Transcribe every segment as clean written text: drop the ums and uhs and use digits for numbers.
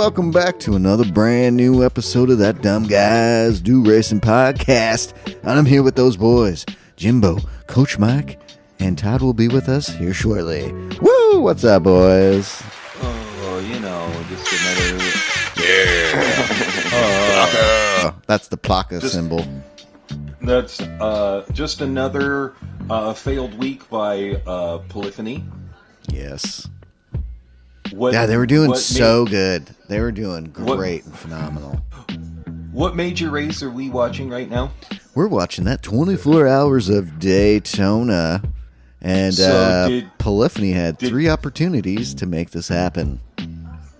welcome back to another brand new episode of That Dumb Guys Do Racing podcast. And I'm here with those boys, Jimbo, Coach Mike, and Todd will be with us here shortly. Woo! What's up, boys? Oh, you know, just another... Plaka. That's the Plaka symbol. That's just another failed week by Polyphony. Yes. Yeah, they were doing so good. They were doing great and phenomenal. What major race are we watching right now? We're watching that 24 hours of Daytona. And Polyphony had 3 opportunities to make this happen.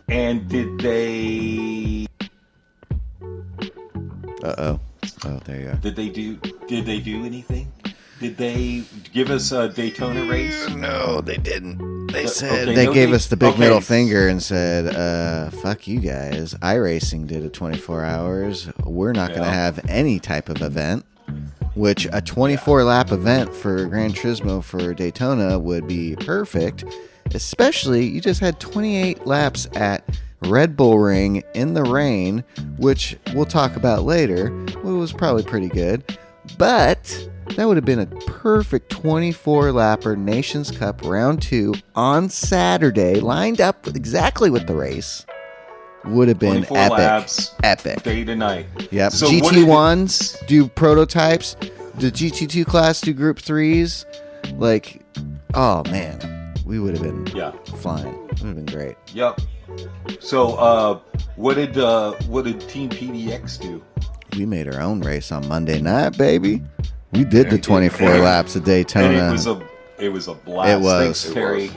And did they... Uh-oh. Oh, there you are. Did they do anything? Did they give us a Daytona race? No, they didn't. They said they gave us the big middle finger and said, fuck you guys. iRacing did a 24 hours. We're not going to have any type of event, which a 24-lap event for Gran Turismo for Daytona would be perfect, especially you just had 28 laps at Red Bull Ring in the rain, which we'll talk about later. It was probably pretty good, but that would have been a perfect 24-lapper Nations Cup Round 2 on Saturday, lined up exactly with the race. Would have been epic. Laps, epic. Day to night. Yep. So GT1s do prototypes. The GT2 class do Group 3s. Like, oh, man. We would have been flying. Would have been great. Yep. So, what did Team PDX do? We made our own race on Monday night, baby. We did the 24 laps of Daytona. And it was a blast. It was. Thanks, Terry.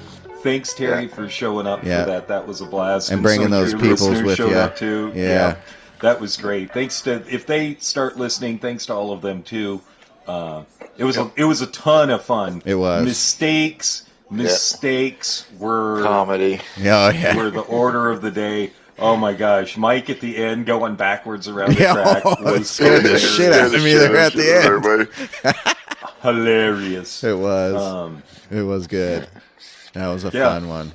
Thanks, Terry, for showing up for that. That was a blast. And bringing those peoples with you. Up too. Yeah. That was great. Thanks to, if they start listening, thanks to all of them too. It was a ton of fun. It was. Mistakes were comedy. Were the order of the day. Oh my gosh, Mike at the end going backwards around the track was scared the shit out of me there at the end. Hilarious. It was. It was good. That was a fun one.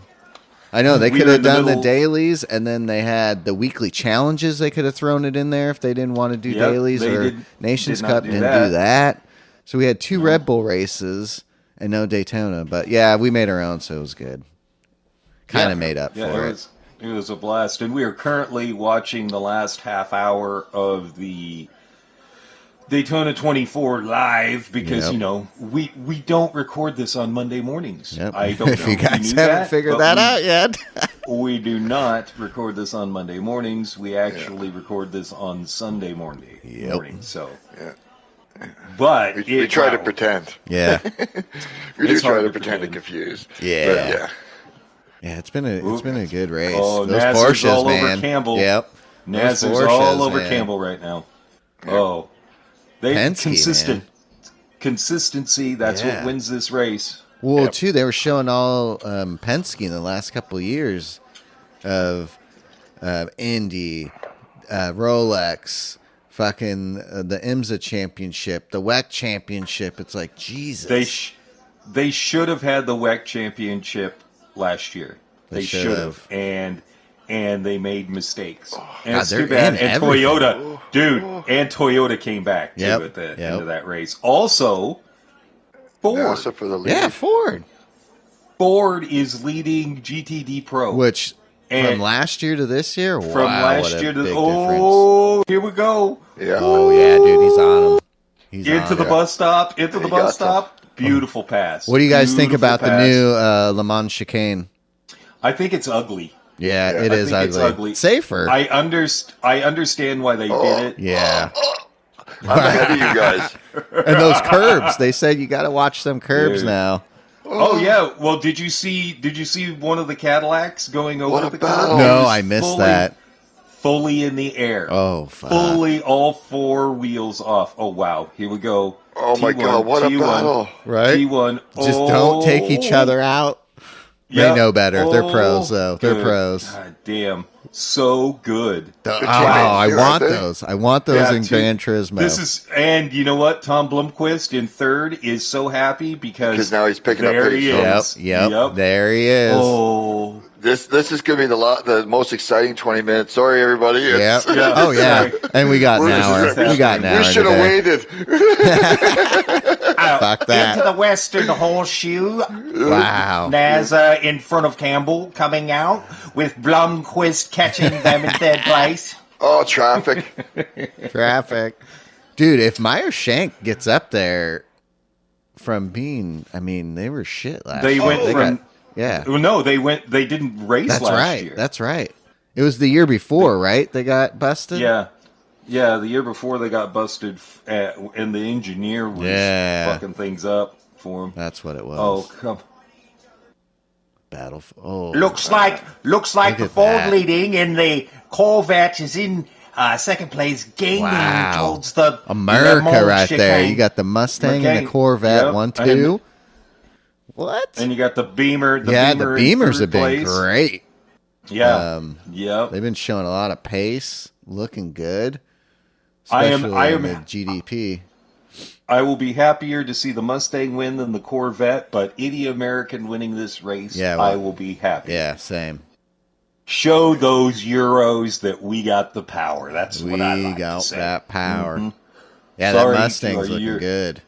I know they could have done the dailies, and then they had the weekly challenges. They could have thrown it in there if they didn't want to do dailies, or Nations Cup didn't do that. So we had 2 Red Bull races and no Daytona. But yeah, we made our own, so it was good. Kind of made up for it. It was a blast, and we are currently watching the last half hour of the Daytona 24 live because, you know, we don't record this on Monday mornings. Yep. I don't if you guys haven't figured that out yet. We do not record this on Monday mornings. We actually record this on Sunday morning. So, but we try to pretend. Yeah. We do try to pretend and confuse. Yeah. Yeah, it's been a good race. Oh, those NASA's Porsches, all man. over Campbell. Yep. NASA's all over Campbell right now. Oh, consistency. That's what wins this race. Well, too, they were showing all Penske in the last couple of years of Indy, Rolex, fucking the IMSA championship, the WEC championship. It's like, Jesus. They should have had the WEC championship last year. They should have. And they made mistakes. And it's too bad. And Toyota, and Toyota came back too at the end of that race. Also, Ford. For the lead. Yeah, Ford. Ford is leading GTD Pro. Which, from last year to this year? From last year to difference. Here we go. Yeah. Oh, yeah, dude, he's on him. Into the bus stop. Beautiful pass. What do you guys think about the new Le Mans chicane? I think it's ugly. Yeah, it is ugly. It's ugly. Safer. I understand why they did it. Yeah. I'm ahead of you guys. And those curbs. They said you got to watch some curbs now. Oh yeah. Well, did you see one of the Cadillacs going over the curb? No, I missed that. Fully in the air. Oh, fuck. Fully all 4 wheels off. Oh wow. Here we go. Oh my God! What a battle! Right? T1. Just don't take each other out. They know better. They're pros, though. They're pros. God damn. So good. I want those. I want those in Gran Turismo. And you know what? Tom Blomqvist in third is so happy because now he's picking up pace. Yep. There he is. Oh, This is going to be the most exciting 20 minutes. Sorry, everybody. Yeah. Oh, yeah. And we got an hour. We got an hour. We should have waited. Fuck that. Into the Western Horseshoe. Wow. NASA in front of Campbell coming out with Blomqvist catching them in third place. Oh, traffic. Dude, if Meyer Shank gets up there from being, I mean, they were shit last year. They went. Yeah. Well, no, they didn't race last year. That's right. It was the year before, right? They got busted? Yeah. The year before they got busted, and the engineer was fucking things up for them. That's what it was. Oh, come. Looks like the Ford leading, and the Corvette is in second place, gaining towards the America right there. You got the Mustang and the Corvette, 1-2. What? And you got the Beamer. The Beamers have been great. Yeah. They've been showing a lot of pace, looking good. I Especially am in the GDP. I will be happier to see the Mustang win than the Corvette, but any American winning this race, I will be happy. Yeah, same. Show those Euros that we got the power. That's what I like to say. We got that power. Mm-hmm. Yeah, sorry that Mustang's looking good.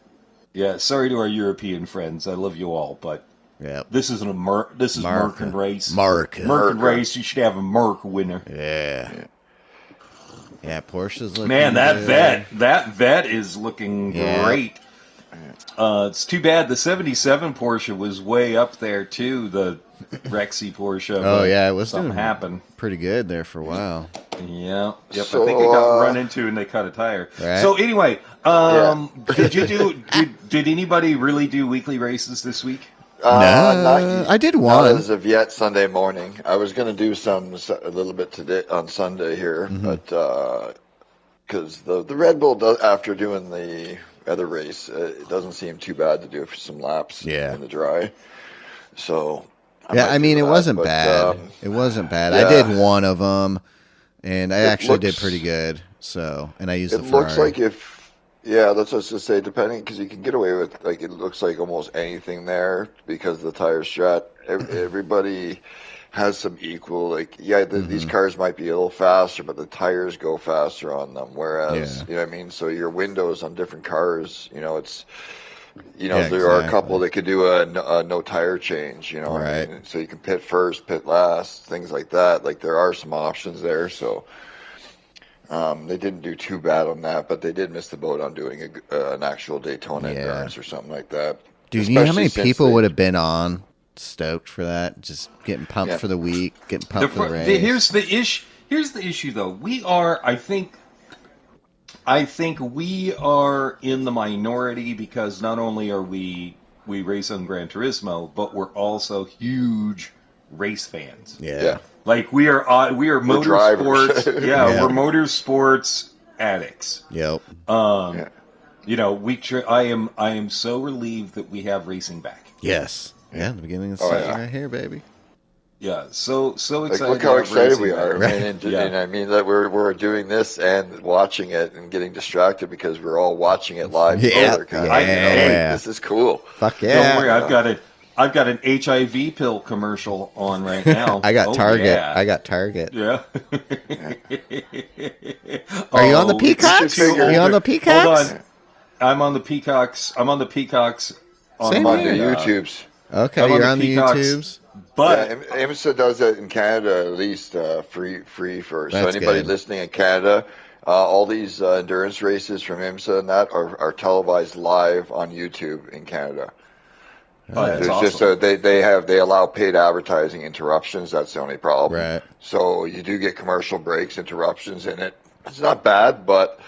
Yeah, sorry to our European friends. I love you all, but this is Merkin race. Merkin race. You should have a Merc winner. Yeah, Porsche's looking good. good. That vet is looking great. It's too bad the 77 Porsche was way up there too, the Rexy Porsche. Oh yeah, it was something happened. Pretty good there for a while. Yeah. Yep. So, I think it got run into and they cut a tire. Right. So anyway, did anybody really do weekly races this week? No, I did one. Not as of yet. Sunday morning, I was going to do a little bit today on Sunday here, but because the Red Bull does, after doing the other race, it doesn't seem too bad to do some laps in the dry. So I mean, it wasn't bad. It wasn't bad. I did one of them, and I actually did pretty good. So, and I used the Ferrari. Looks like that's what I was going to say, depending, because you can get away with, like, it looks like almost anything there because of the tire strat. Everybody has some equal, like, these cars might be a little faster, but the tires go faster on them. Whereas, you know what I mean? So your windows on different cars, it's, there are a couple that could do a no tire change, right. I mean? So you can pit first, pit last, things like that. Like, there are some options there, so. They didn't do too bad on that, but they did miss the boat on doing an actual Daytona endurance or something like that. Dude, you know how many people would have been stoked for that? Just getting pumped for the week, getting pumped for the race. Here's the issue, though. I think we are in the minority because not only are we race on Gran Turismo, but we're also huge race fans. Yeah. Like we are motorsports. We're motorsports addicts. Yep. I am so relieved that we have racing back. Yes. Yeah, the beginning of the season right here, baby. Yeah, so excited. Like, look how excited we are, right? And I mean that we're doing this and watching it and getting distracted because we're all watching it live. This is cool. Fuck yeah! Don't worry, I've got an HIV pill commercial on right now. I got Target. Yeah. I got Target. Yeah. Are you on the Peacocks? Are you on the Peacocks? Hold on. I'm on the Peacocks. On the YouTubes. Okay, you're on the YouTubes. But IMSA does it in Canada at least free first. So anybody listening in Canada, all these endurance races from IMSA and that are televised live on YouTube in Canada. There's awesome. Just they allow paid advertising interruptions. That's the only problem. Right. So you do get commercial breaks, interruptions in it. It's not bad, but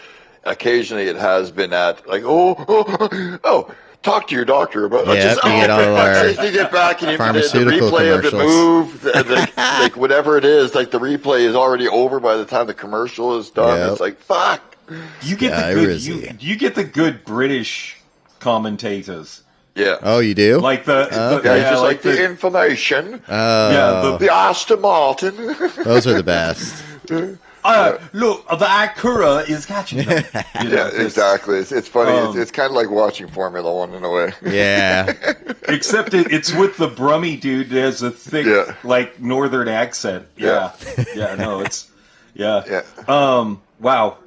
occasionally it has been at like talk to your doctor about you get all our you get back and pharmaceutical the replay commercials. of the move, like whatever it is, like the replay is already over by the time the commercial is done. Yep. It's like fuck. You get you get the good British commentators. Yeah. Oh, you do? Like the information. The Aston Martin. Those are the best. Look, the Acura is catching them. Yeah, exactly. It's funny. It's kind of like watching Formula One in a way. Yeah. Except it's with the Brummy dude that has a thick, like, northern accent. Yeah. No, it's, wow.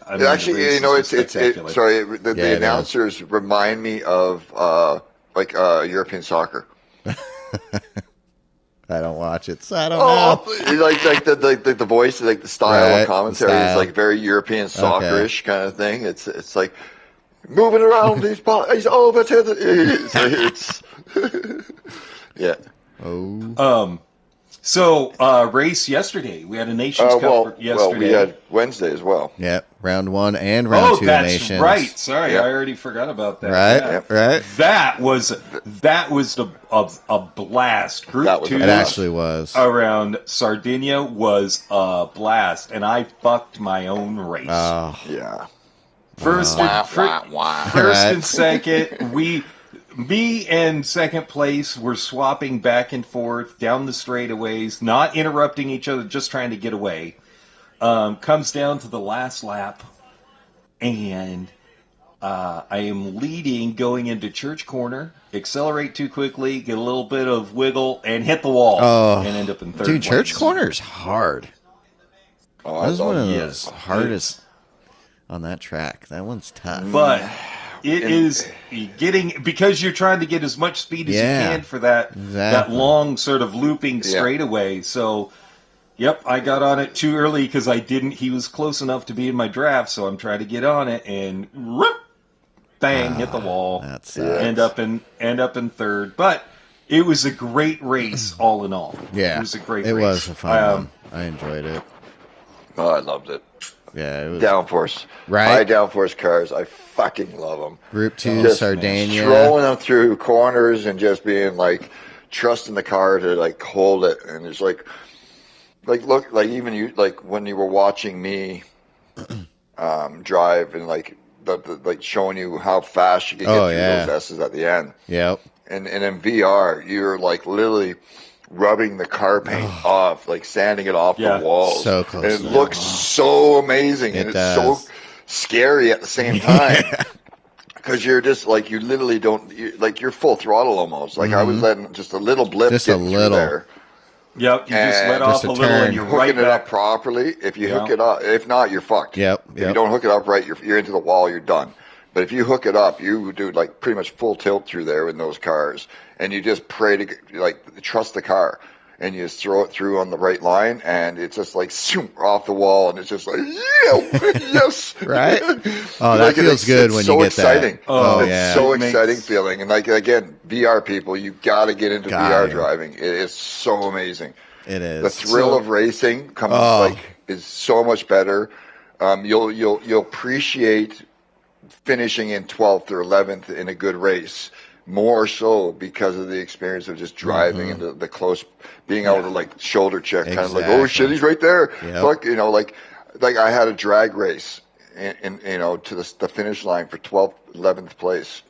Actually, the announcers remind me of, European soccer. I don't watch it, so I don't know. Like the voice, like the style of commentary is like very European soccer-ish kind of thing. It's like moving around these balls. Oh, that's it. It's yeah. Oh. So race yesterday. We had a Nations Cup yesterday. Well, we had Wednesday as well. Yep, round 1 and round 2 Nations. Oh, that's right. Sorry, I already forgot about that. Right. That was a blast. Group 2. It actually was. Around Sardinia was a blast, and I fucked my own race. Oh. Yeah. First and second, me and second place were swapping back and forth down the straightaways, not interrupting each other, just trying to get away. Comes down to the last lap, and I am leading going into Church Corner, accelerate too quickly, get a little bit of wiggle, and hit the wall, and end up in third place. Dude, Church Corner is hard. That was one of those hardest on that track. That one's tough. But it is getting, because you're trying to get as much speed as you can for that long sort of looping straightaway. So, I got on it too early because he was close enough to be in my draft, so I'm trying to get on it, and bang, hit the wall. End up in third. But it was a great race all in all. Yeah. It was a great race. It was a fun one. I enjoyed it. Oh, I loved it. Yeah, it was downforce. Right. High downforce cars. I fucking love them. Group 2, Sardinia. Throwing them through corners and just being like, trusting the car to like hold it. And it's like look, like even you, like when you were watching me drive and like like showing you how fast you can get through those S's at the end. Yep. And in VR, you're like literally rubbing the car paint off, like sanding it off the walls. So close. And it looks so amazing. And it's so scary at the same time. Because you're just like, you literally you're full throttle almost. Like I was letting just a little blip get through there. Yep, you just let off a little and you're hooking it up properly. If you hook it up, if not, you're fucked. Yep. If you don't hook it up right, you're into the wall, you're done. But if you hook it up, you do like pretty much full tilt through there in those cars, and you just pray to like trust the car, and you just throw it through on the right line, and it's just like off the wall, and it's just like yes, right. Oh, that feels good when you get exciting. That. Oh, it's so exciting feeling, and like again, VR people, you got to get into VR driving. It is so amazing. It is. The thrill of racing is so much better. You'll appreciate finishing in 12th or 11th in a good race more so because of the experience of just driving and the close, being able to like shoulder check, kind of like, oh shit, he's right there. Fuck, like I had a drag race and to the finish line for 12th, 11th place.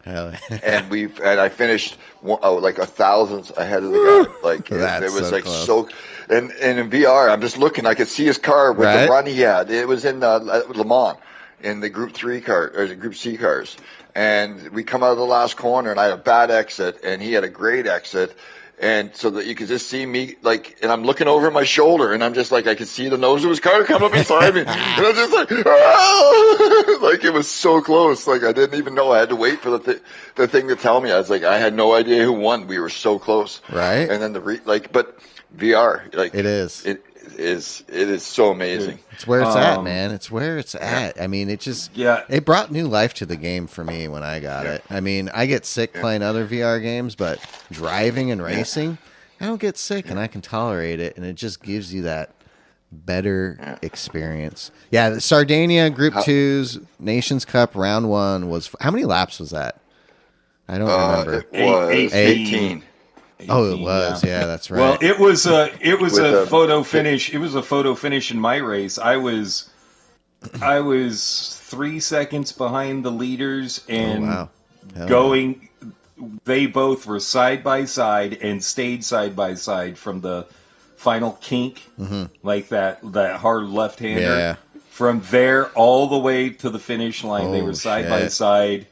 and I finished like 1,000th ahead of the guy. Like it was like close. So. And in VR, I'm just looking. I could see his car with the run he had. It was in Le Mans in the Group 3 car or the Group C cars. And we come out of the last corner, and I had a bad exit, and he had a great exit. And so that you could just see me, like, and I'm looking over my shoulder, and I'm just like, I could see the nose of his car come up beside me. And I'm just like, ah! Like, it was so close. Like, I didn't even know. I had to wait for the thing to tell me. I was like, I had no idea who won. We were so close. Right. And then but VR, like, it is. It is so amazing. It's where it's at, man. It's where it's at. I mean, it just it brought new life to the game for me when I got it. I mean, I get sick playing other VR games, but driving and racing, I don't get sick and I can tolerate it, and it just gives you that better experience. Yeah, the Sardinia Group 2's Nations Cup round 1 was how many laps was that? I don't remember. It was 18. Oh, it was. Yeah, that's right. Well, it was a photo finish. It was a photo finish in my race. I was 3 seconds behind the leaders and going. They both were side by side and stayed side by side from the final kink, like that hard left-hander. Yeah. From there all the way to the finish line, they were side by side.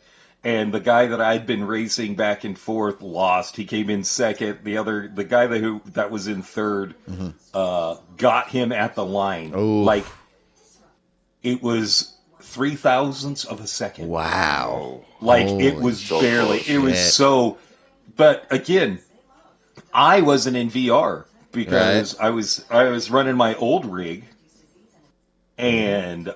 And the guy that I'd been racing back and forth lost. He came in second. The guy that was in third, got him at the line. Oh. Like, it was 0.003 of a second. Wow. Like, it was so barely. close. It was so. But again, I wasn't in VR because I was running my old rig, and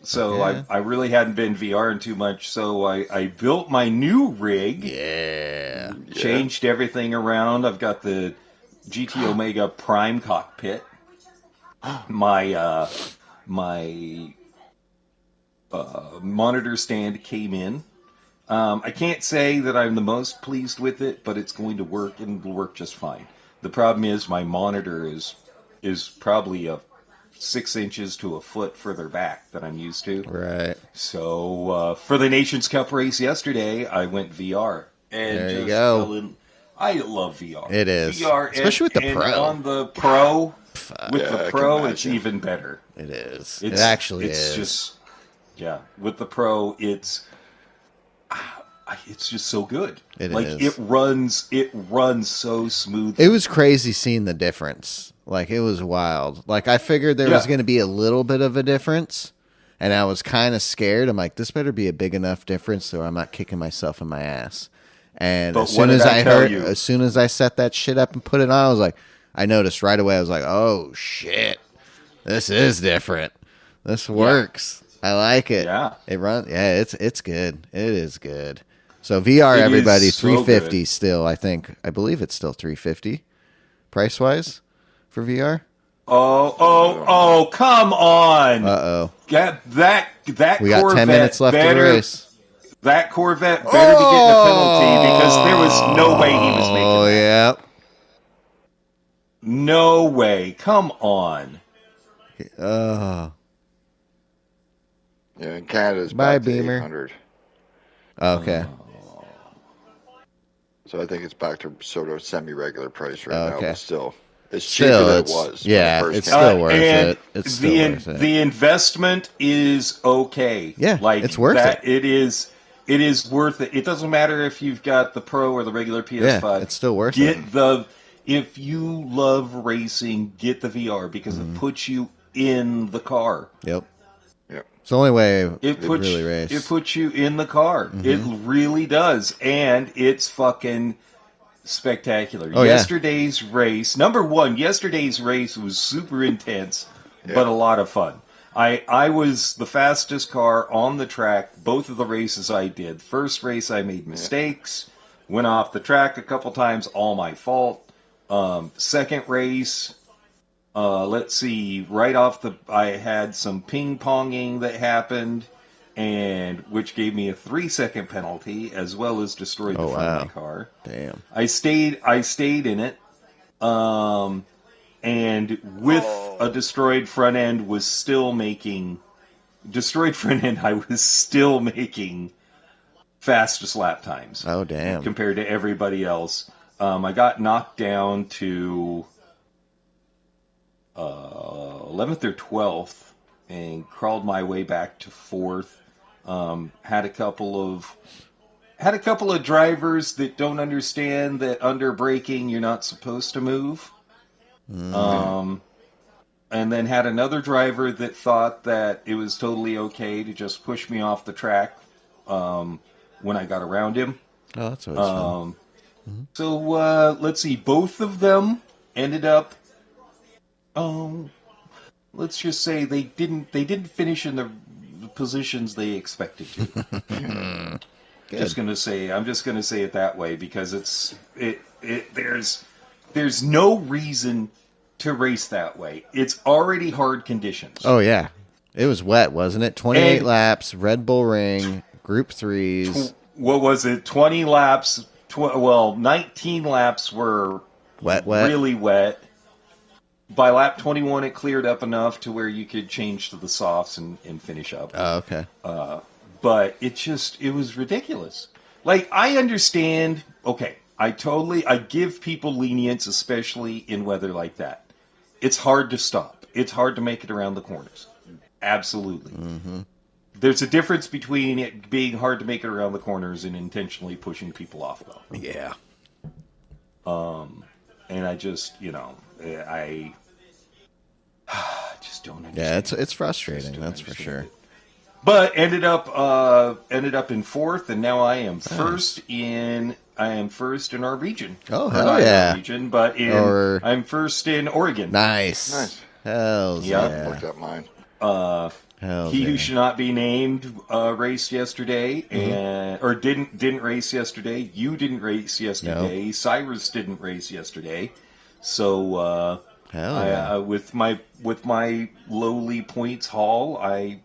so I really hadn't been VRing too much. So I built my new rig. Yeah. Changed everything around. I've got the GT Omega Prime cockpit. My monitor stand came in. I can't say that I'm the most pleased with it, but it's going to work and it'll work just fine. The problem is my monitor is probably 6 inches to a foot further back than I'm used to. Right. So for the Nations Cup race yesterday, I went VR. And there you go. I love VR. It is. VR, especially with the Pro. On the Pro, the Pro, it's even better. It is. It actually is. It's just, with the Pro, it's just so good. It is. It runs so smooth. It was crazy seeing the difference. Like, it was wild. Like, I figured there was going to be a little bit of a difference, and I was kind of scared. I'm like, this better be a big enough difference so I'm not kicking myself in my ass. And as soon as I set that shit up and put it on, I was like, I noticed right away. I was like, oh shit, this is different. This works. I like it. Yeah, it runs. Yeah, it's good. It is good. So VR, everybody, $350 still. I believe it's still $350 price wise for VR. Oh! Come on! That we got 10 minutes left of the race. That Corvette better be getting a penalty because there was no way he was making that. Yeah. No way. Come on. Yeah, in Canada it's back to Beamer. 800. Okay. So I think it's back to sort of semi-regular price right now, but still. It's still, cheaper than it was. Yeah, it's still worth it. It's still worth it. The investment is okay. Yeah, it's worth it. It is worth it. It doesn't matter if you've got the Pro or the regular PS5. Yeah, it's still worth it. If you love racing, get the VR because it puts you in the car. Yep. It's the only way it really race. It puts you in the car. It really does, and it's fucking spectacular. Yesterday's race, number one, yesterday's race was super intense, but a lot of fun. I was the fastest car on the track, both of the races I did. First race I made mistakes, went off the track a couple times, all my fault. Second race, let's see, I had some ping-ponging that happened, and which gave me a 3-second penalty, as well as destroyed the front of my car. Damn. I stayed in it, and with a destroyed front end, I was still making fastest lap times. Oh, damn. Compared to everybody else. I got knocked down to 11th or 12th and crawled my way back to 4th. Had a couple of drivers that don't understand that under braking you're not supposed to move. And then had another driver that thought that it was totally okay to just push me off the track when I got around him. Oh, that's always fun. So let's see, both of them ended up. Let's just say they didn't finish in the positions they expected to. I'm just gonna say it that way because there's no reason to race that way. It's already hard conditions. Oh yeah, it was wet, wasn't it? 28 laps, Red Bull Ring, Group 3s. What was it? 20 laps. 19 laps were really wet. By lap 21, it cleared up enough to where you could change to the softs and finish up. Oh, okay. But it was ridiculous. Like, I understand I give people lenience, especially in weather like that. It's hard to stop. It's hard to make it around the corners. Absolutely. Mm-hmm. There's a difference between it being hard to make it around the corners and intentionally pushing people off, though. Yeah. And I just, I just don't understand. Yeah, it's frustrating. That's for sure. But ended up in fourth, and now I am first in our region. Oh, hell yeah! Region, but I'm first in Oregon. Nice. Hell yeah! Looked at mine. Who should not be named raced yesterday, or didn't race yesterday. You didn't race yesterday. No. Cyrus didn't race yesterday. So with my lowly points haul, I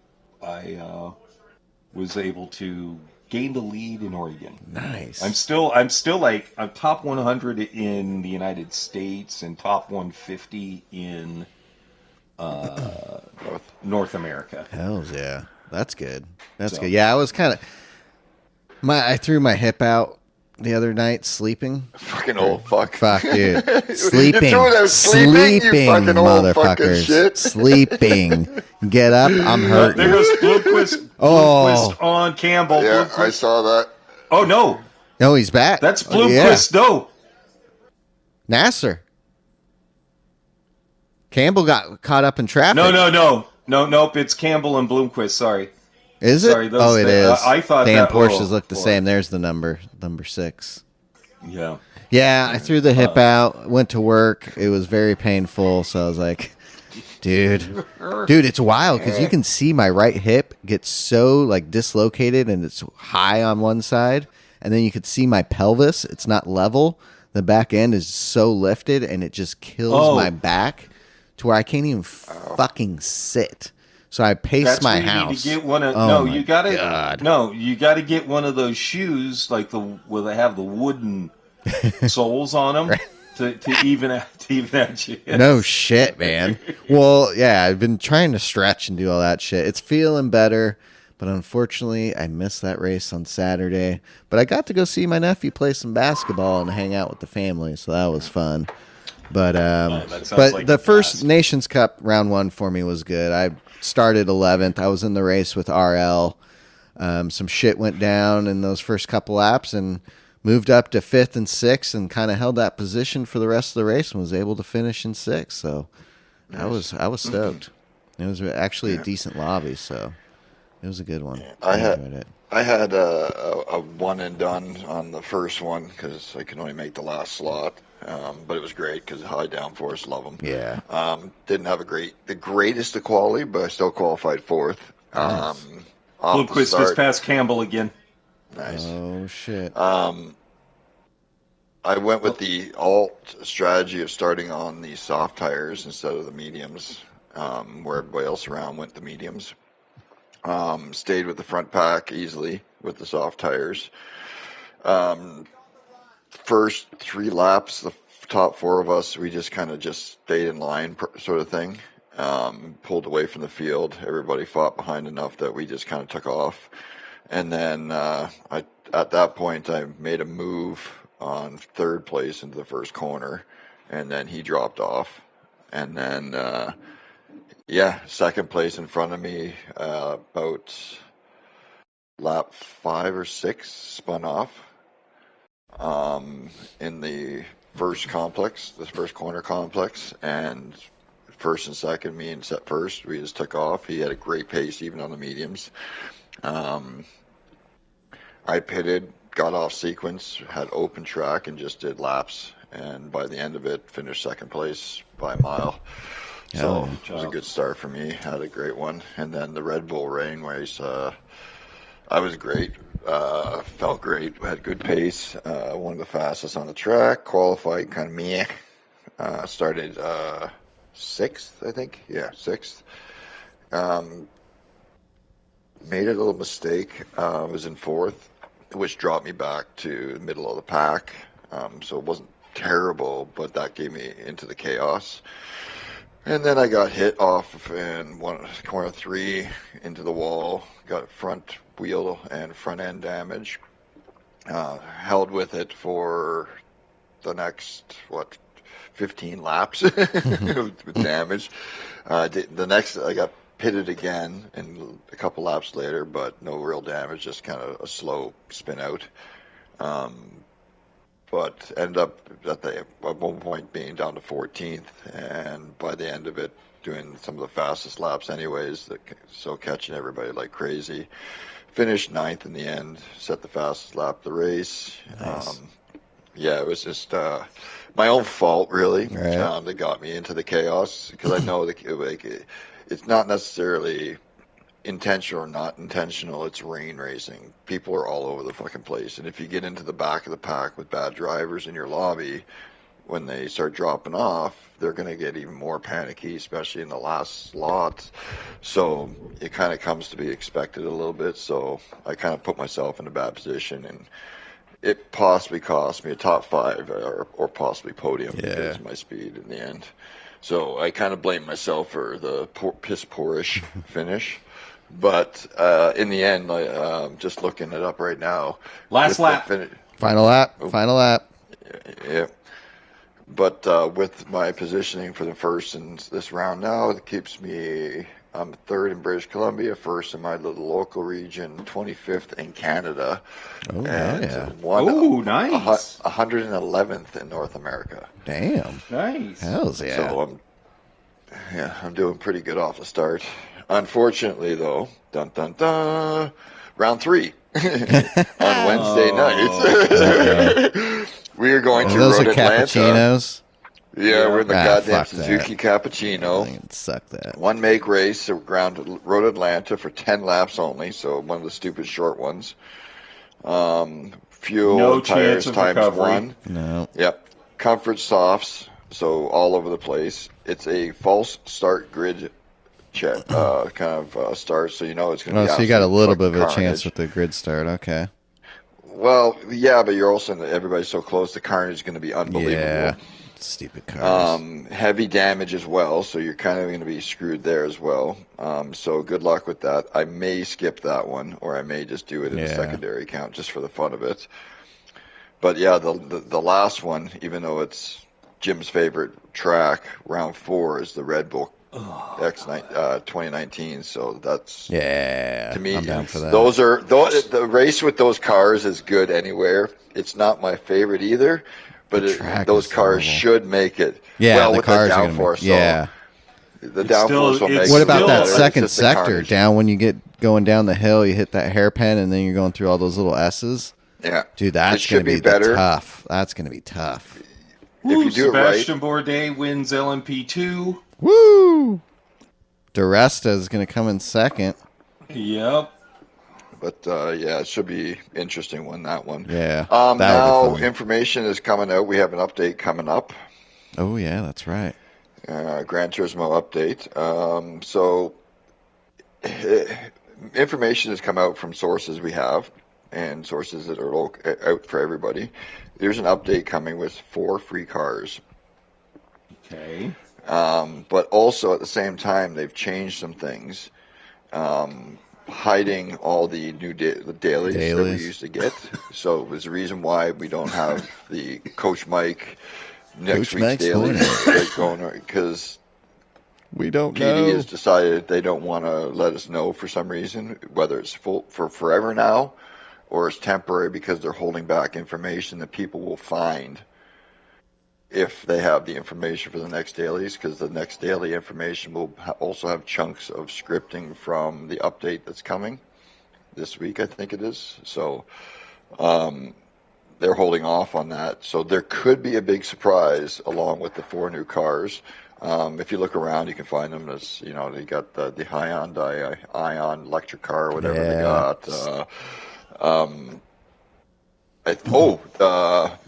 was able to gain the lead in Oregon. Nice. I'm still like I'm top 100 in the United States and top 150 in North America. Hells yeah. That's good. That's good. Yeah, I was kind of I threw my hip out the other night sleeping. Fucking old fuck. Fuck, dude. Sleeping, motherfuckers. Shit. Sleeping. Get up. I'm hurting. There goes Bloomquist on Campbell. Yeah, Bloomquist. I saw that. Oh, no. No, he's back. That's Bloomquist. No. Nasser. Campbell got caught up in traffic. Nope. It's Campbell and Bloomquist. Sorry. Is it? Sorry, it is. I thought damn Porsches look the same. There's the number 6. Yeah. Yeah, I threw the hip out, went to work. It was very painful, so I was like, dude, it's wild because you can see my right hip get so like dislocated and it's high on one side, and then you could see my pelvis. It's not level. The back end is so lifted, and it just kills my back to where I can't even fucking sit. So I paced my house. You need to get one of, you gotta get one of those shoes like where they have the wooden soles on them to even out your hips. No shit, man. Well, yeah, I've been trying to stretch and do all that shit. It's feeling better, but unfortunately, I missed that race on Saturday. But I got to go see my nephew play some basketball and hang out with the family, so that was fun. But the first Nations Cup round 1 for me was good. I started 11th. I was in the race with RL. Some shit went down in those first couple laps and moved up to 5th and 6th and kind of held that position for the rest of the race and was able to finish in 6th. So nice. I was stoked. It was actually a decent lobby, so it was a good one. I enjoyed it. I had a one and done on the first one because I could only make the last slot. But it was great because high downforce, love them. Yeah. Didn't have the greatest of quality, but I still qualified 4th. Nice. Bloomquist just passed Campbell again. Nice. Oh shit. I went with the alt strategy of starting on the soft tires instead of the mediums, where everybody else around went the mediums. Stayed with the front pack easily with the soft tires. First 3 laps, the top 4 of us, we just kind of stayed in line sort of thing. Pulled away from the field. Everybody fought behind enough that we just kind of took off. And then at that point, I made a move on 3rd place into the first corner, and then he dropped off. And then, 2nd place in front of me, about lap 5 or 6, spun off. In the first corner complex, and first and second, me and set first, we just took off. He had a great pace even on the mediums. I pitted, got off sequence, had open track, and just did laps, and by the end of it, finished 2nd place by a mile. So it was a good start for me. Had a great one. And then the Red Bull Rain race, I was great. Felt great. Had good pace. One of the fastest on the track. Qualified kind of meh. Started 6th, I think. Yeah, 6th. Made a little mistake. Was in 4th, which dropped me back to the middle of the pack. So it wasn't terrible, but that gave me into the chaos. And then I got hit off in corner 3 into the wall. Got front wheel and front end damage. Held with it for the next 15 laps with damage. The next I got pitted again and a couple laps later, but no real damage, just kind of a slow spin out. But ended up at one point being down to 14th, and by the end of it, doing some of the fastest laps anyways, so catching everybody like crazy. Finished 9th in the end, set the fastest lap of the race. Nice. Yeah, it was just my own fault, really, right. that got me into the chaos, because I know it's not necessarily intentional or not intentional. It's rain racing. People are all over the fucking place, and if you get into the back of the pack with bad drivers in your lobby, when they start dropping off, they're going to get even more panicky, especially in the last slot. So it kind of comes to be expected a little bit. So I kind of put myself in a bad position, and it possibly cost me a top 5 or possibly podium because of my speed in the end. So I kind of blame myself for the piss poorish finish. But in the end, I'm just looking it up right now. Last lap. Final lap. Final lap. Yeah. But with my positioning for the first in this round now, it keeps me, I'm 3rd in British Columbia, 1st in my little local region, 25th in Canada. Oh, and yeah. Nice. 111th in North America. Damn. Nice. Hells yeah. So I'm doing pretty good off the start. Unfortunately, though, round 3 on Wednesday night. We are going to those Road are Atlanta. Cappuccinos? Yeah, we're in the goddamn fuck Suzuki that. Cappuccino. Suck that. One make race around Road Atlanta for 10 laps only, so one of the stupid short ones. Fuel No and tires chance of times recovery. 1. No. Yep. Comfort softs, so all over the place. It's a false start grid check, kind of start, so you know it's going to be. So you got a little bit of a carnage. chance with the grid start. Okay. Well, yeah, but you're also everybody's so close. The carnage is going to be unbelievable. Yeah. Stupid cars. Heavy damage as well, so you're kind of going to be screwed there as well. So good luck with that. I may skip that one, or I may just do it in a secondary account just for the fun of it. But yeah, the last one, even though it's Jim's favorite track, round 4 is the Red Bull X 2019. So that's to me. I'm down for that. The race with those cars is good anywhere. It's not my favorite either. But those cars should make it. Yeah, well, the with cars the are going downforce. to Yeah. The downforce will make it. What about that better. second sector down when you get going down the hill, you hit that hairpin, and then you're going through all those little S's? Yeah. Dude, that's going to be better. tough. That's going to be tough. If you do Sebastian it Bourdais wins LMP2. Woo! DeResta is going to come in second. Yep. But yeah, it should be interesting one, that one. Yeah. Now information is coming out. We have an update coming up. Oh yeah, that's right. Gran Turismo update. So information has come out from sources we have and sources that are out for everybody. There's an update coming with 4 free cars. Okay. But also at the same time, they've changed some things. Hiding all the new dailies that we used to get. So there's a reason why we don't have the Coach Mike next week's daily going, because we don't PD know. has decided they don't want to let us know for some reason, whether it's full for forever now or it's temporary, because they're holding back information that people will find if they have the information for the next dailies, because the next daily information will also have chunks of scripting from the update that's coming this week, I think it is. So they're holding off on that. So there could be a big surprise along with the 4 new cars. If you look around, you can find them. As you know, they got the Hyundai Ion electric car or whatever they got.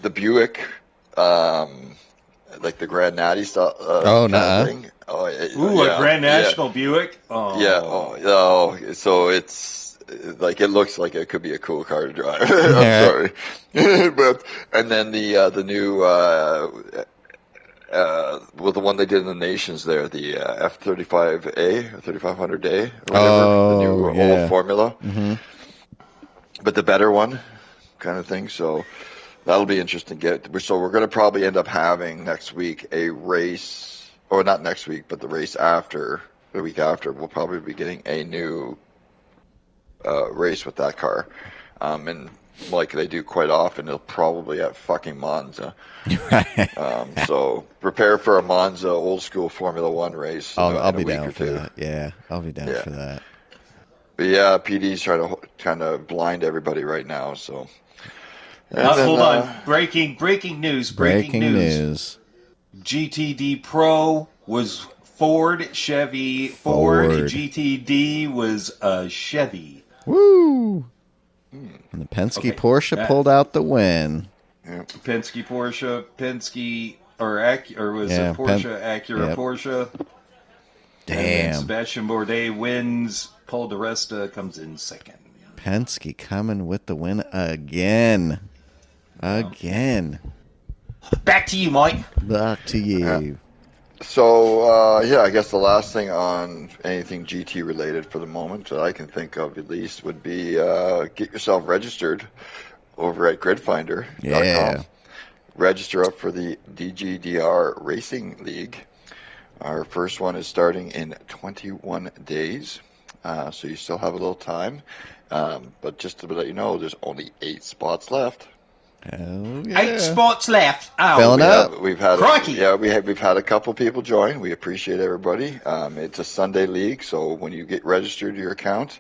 The Buick. Like the Grand Natty stuff. Thing. A Grand National Buick. Oh. Yeah. So it's like, it looks like it could be a cool car to drive. I'm sorry, and then the new the one they did in the Nations there, the F35A or 3500A, or whatever, the new old formula, but the better one, kind of thing. So That'll be interesting. So we're going to probably end up having next week a race, or not next week, but the race after, the week after, we'll probably be getting a new race with that car. And like they do quite often, they'll probably at fucking Monza. Right. So prepare for a Monza old school Formula One race. I'll be down for that. Yeah, I'll be down for that. But yeah, PD's trying to kind of blind everybody right now. So. Hold on. Breaking news. Breaking news. GTD Pro was Ford, Chevy. Ford. GTD was a Chevy. Woo! And the Penske Porsche pulled out the win. Yeah. Penske Porsche, or was it Porsche, Acura Porsche? Damn. Sebastian Bourdais wins. Paul di Resta comes in second. Penske coming with the win again. Again. Back to you, Mike. Back to you. So, I guess the last thing on anything GT related for the moment that I can think of at least would be get yourself registered over at gridfinder.com. Yeah. Register up for the DGDR Racing League. Our first one is starting in 21 days, so you still have a little time. But just to let you know, there's only 8 spots left. Oh, yeah. 8 spots left. Oh, Filling up. We've had Crikey. we've had a couple people join. We appreciate everybody. It's a Sunday league, so when you get registered to your account,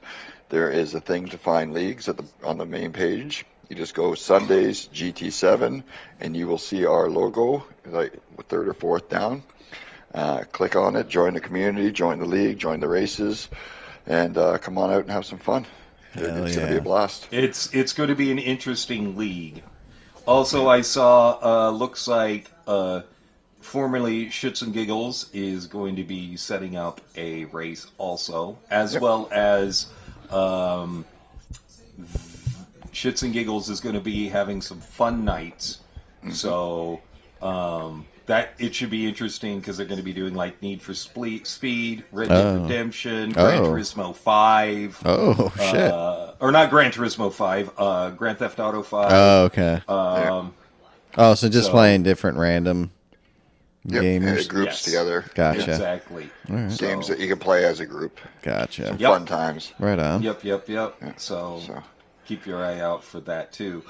there is a thing to find leagues on the main page. You just go Sundays GT7, and you will see our logo, like third or fourth down. Click on it, join the community, join the league, join the races, and come on out and have some fun. It's going to be a blast. It's going to be an interesting league. Also, I saw, looks like formerly Shits and Giggles is going to be setting up a race also, as well as Shits and Giggles is going to be having some fun nights. Mm-hmm. So that it should be interesting because they're going to be doing like Need for Speed, Red Dead Redemption, Gran Turismo 5. Oh, shit. Or not Gran Turismo 5, Grand Theft Auto 5. Oh, okay. So just playing different random gamers? Groups together. Gotcha. Exactly. Right. Games that you can play as a group. Gotcha. Some fun times. Right on. Yep. Yeah. So keep your eye out for that, too.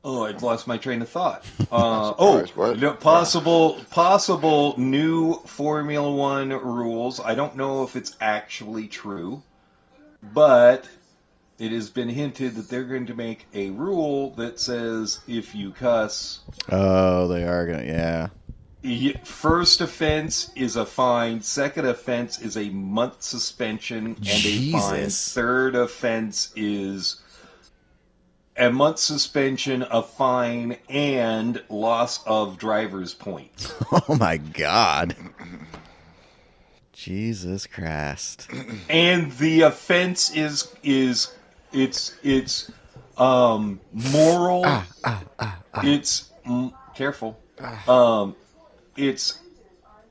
I've lost my train of thought. Possible new Formula One rules. I don't know if it's actually true, but it has been hinted that they're going to make a rule that says if you cuss... Oh, they are going to, yeah. First offense is a fine. Second offense is a month suspension and a fine. Third offense is... a month suspension, a fine, and loss of driver's points. Oh my God. Jesus Christ. And the offense is moral. It's careful. It's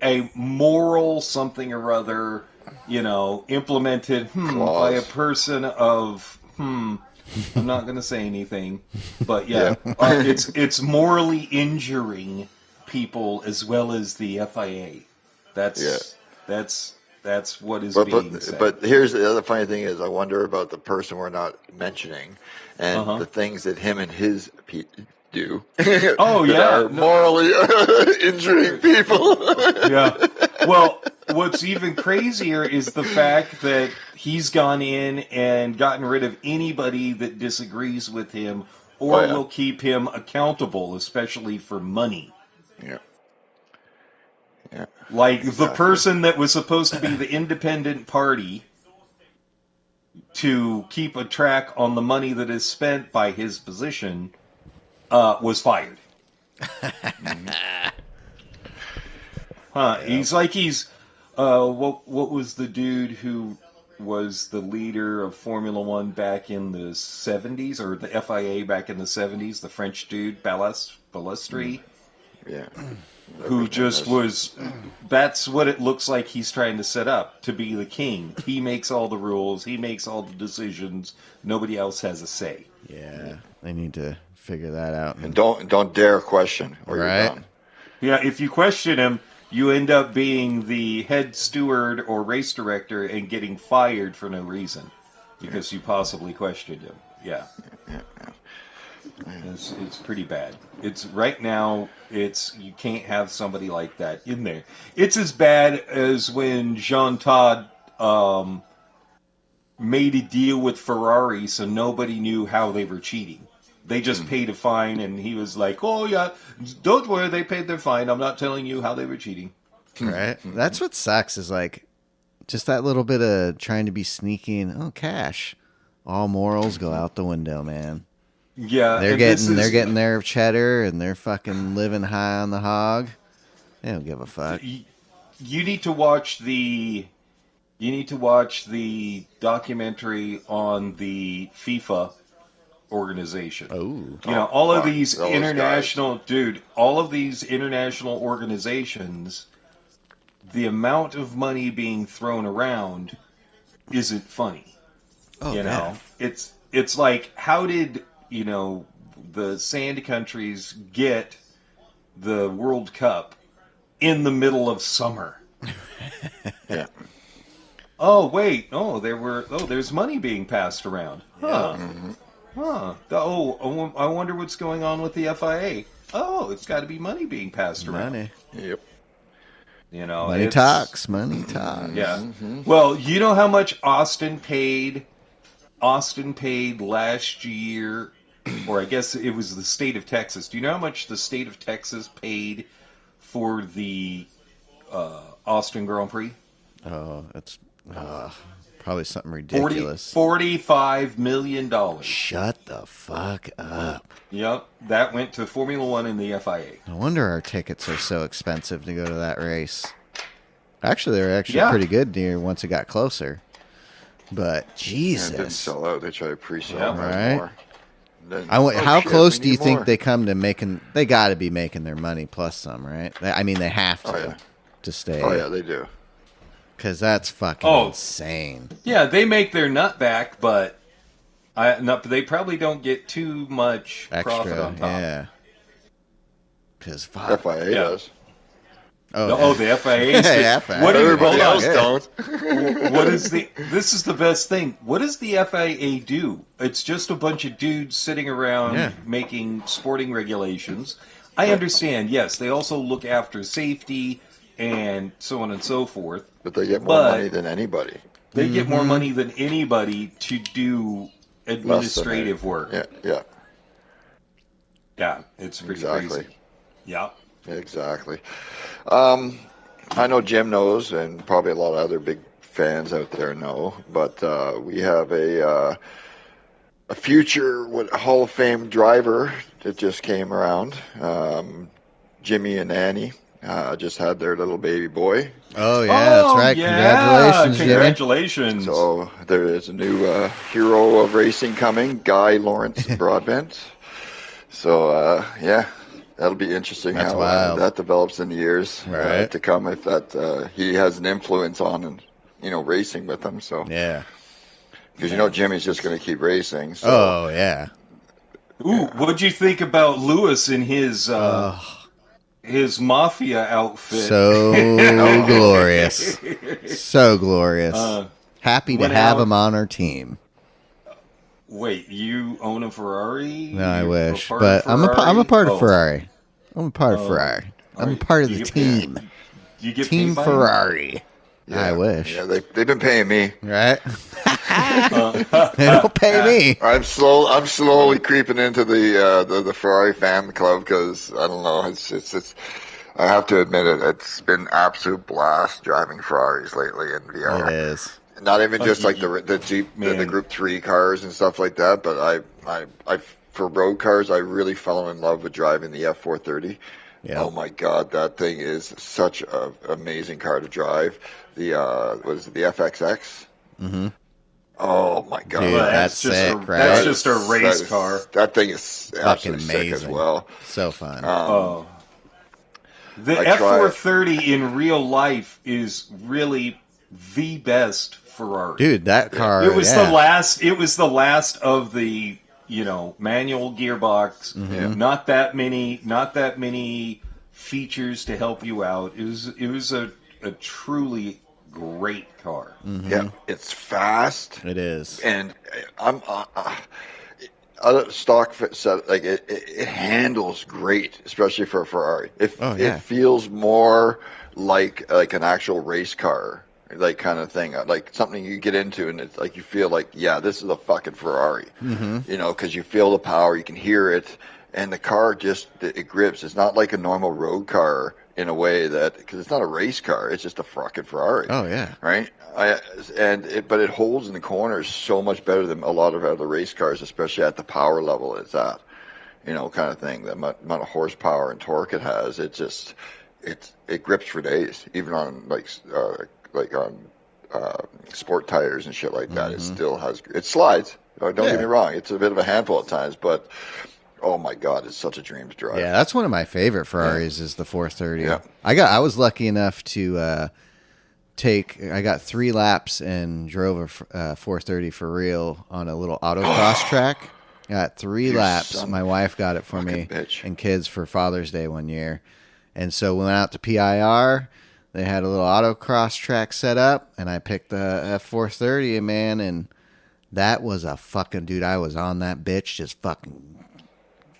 a moral something or other, implemented by a person of I'm not going to say anything, but it's morally injuring people as well as the FIA. That's what is being said. But here's the other funny thing is I wonder about the person we're not mentioning and the things that him and his do. Are morally injuring people. Yeah. Well, what's even crazier is the fact that he's gone in and gotten rid of anybody that disagrees with him or will keep him accountable, especially for money. Yeah. Like the person that was supposed to be the independent party to keep a track on the money that is spent by his position was fired. He's what was the dude who was the leader of Formula One back in the 70s, or the FIA back in the 70s, the French dude, Balestri? Yeah. who just was. That's what it looks like he's trying to set up, to be the king. He makes all the rules. He makes all the decisions. Nobody else has a say. Yeah, they need to figure that out. And don't dare question, or right? You're done. Yeah, if you question him, you end up being the head steward or race director and getting fired for no reason because you possibly questioned him. Yeah. It's pretty bad. It's right now. You can't have somebody like that in there. It's as bad as when Jean Todt made a deal with Ferrari, so nobody knew how they were cheating. They just paid a fine, and he was like, "Oh yeah, don't worry, they paid their fine. I'm not telling you how they were cheating." Right. That's what sucks. Is like just that little bit of trying to be sneaky and cash. All morals go out the window, man. Yeah, they're getting their cheddar and they're fucking living high on the hog. They don't give a fuck. You need to watch the documentary on the FIFA organization. Oh, all of these international organizations, the amount of money being thrown around isn't funny. It's like, how did the sand countries get the World Cup in the middle of summer? Yeah. Oh wait, there's money being passed around. Huh. Huh. I wonder what's going on with the FIA. Oh, it's got to be money being passed around. Money. Yep. Money talks. Money talks. Yeah. Well, you know how much Austin paid last year, or I guess it was the state of Texas. Do you know how much the state of Texas paid for the Austin Grand Prix? Oh, that's probably something ridiculous. $45 million. Shut the fuck up. Yep, that went to Formula One and the FIA. No wonder our tickets are so expensive to go to that race. Actually, they were pretty good once it got closer. But Jesus, it didn't sell out. They try to pre-sell more. Then, how close do you think they come to making? They got to be making their money plus some, right? They have to to stay. Oh yeah, they do. Because that's fucking insane. Yeah, they make their nut back, but they probably don't get too much profit on top. Yeah. Because FIA does. The FIA. Everybody else don't. This is the best thing. What does the FIA do? It's just a bunch of dudes sitting around making sporting regulations. I understand. Yes, they also look after safety and so on and so forth. But they get more money than anybody. They get more money than anybody to do administrative work. Yeah. Yeah, it's pretty crazy. Yeah. Exactly. I know Jim knows, and probably a lot of other big fans out there know, but we have a future Hall of Fame driver that just came around. Jimmy and Annie just had their little baby boy. Oh, yeah, that's right. Yeah. Congratulations, Congratulations. Jimmy. So there is a new hero of racing coming, Guy Lawrence Broadbent. So, that'll be interesting how that develops in the years to come. If that he has an influence on, racing with them. So because Jimmy's just going to keep racing. So. Oh yeah. Ooh, what'd you think about Lewis in his mafia outfit? So glorious, so glorious. Happy to have him on our team. Wait, you own a Ferrari? No, I wish, but I'm a part of Ferrari. I'm a part of Ferrari. I'm a part of the team. You get Team Ferrari. Yeah, I wish. Yeah, they've been paying me. Right? They don't pay me. I'm slowly creeping into the Ferrari fan club because I don't know. It's I have to admit it's been absolute blast driving Ferraris lately in VR. It is. Not even just like the Jeep, the Group 3 cars and stuff like that, but I for road cars, I really fell in love with driving the F430. Yeah. Oh my God, that thing is such an amazing car to drive. The the FXX? Mm-hmm. Oh my God, dude, that's sick, right? That's just a race car. That thing is absolutely amazing. Sick as well. So fun. The F430 in real life is really the best Ferrari. Dude, that car. It was the last. It was the last of the manual gearbox. Mm-hmm. Not that many features to help you out. It was a truly great car. Mm-hmm. Yeah, it's fast. It is, and I'm other stock set like it handles great, especially for a Ferrari. It feels more like an actual race car, like kind of thing, like something you get into, and it's like you feel like, yeah, this is a fucking Ferrari, because you feel the power, you can hear it, and the car just it grips. It's not like a normal road car in a way that, because it's not a race car, it's just a fucking Ferrari. Oh yeah, right. But it holds in the corners so much better than a lot of other race cars, especially at the power level it's at, kind of thing. The amount of horsepower and torque it has, it grips for days, even on on sport tires and shit like that. It still has, it slides. Don't get me wrong, it's a bit of a handful at times, but oh my God, it's such a dream to drive. Yeah, that's one of my favorite Ferraris is the 430. Yeah. I was lucky enough to I got 3 laps and drove a 430 for real on a little autocross track. Got 3 laps. My wife got it for me and kids for Father's Day one year. And so we went out to PIR. They had a little autocross track set up, and I picked the F430, man, and that was a fucking, dude, I was on that bitch just fucking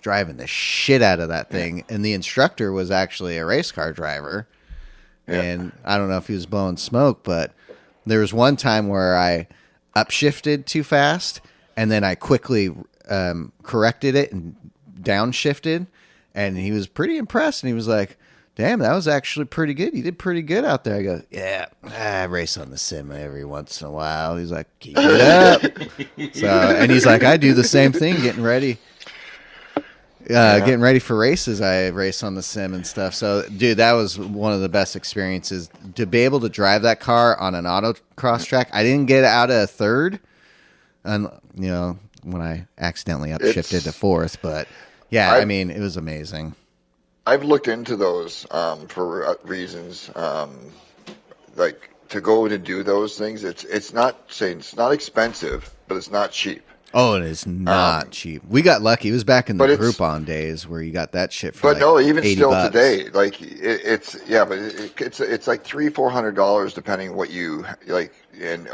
driving the shit out of that thing. And the instructor was actually a race car driver. And I don't know if he was blowing smoke, but there was one time where I upshifted too fast, and then I quickly corrected it and downshifted, and he was pretty impressed, and he was like, damn, that was actually pretty good. You did pretty good out there. I go, yeah, I race on the sim every once in a while. He's like, keep it up. And he's like, I do the same thing getting ready. Getting ready for races, I race on the sim and stuff. So, dude, that was one of the best experiences to be able to drive that car on an autocross track. I didn't get out of third, and when I accidentally upshifted to fourth. But yeah, I mean, it was amazing. I've looked into those for reasons like to go to do those things. It's not expensive, but it's not cheap. Oh, it is not cheap. We got lucky. It was back in the Groupon days where you got that shit for even still $80. Today, like it's like $300-400 depending what you like, and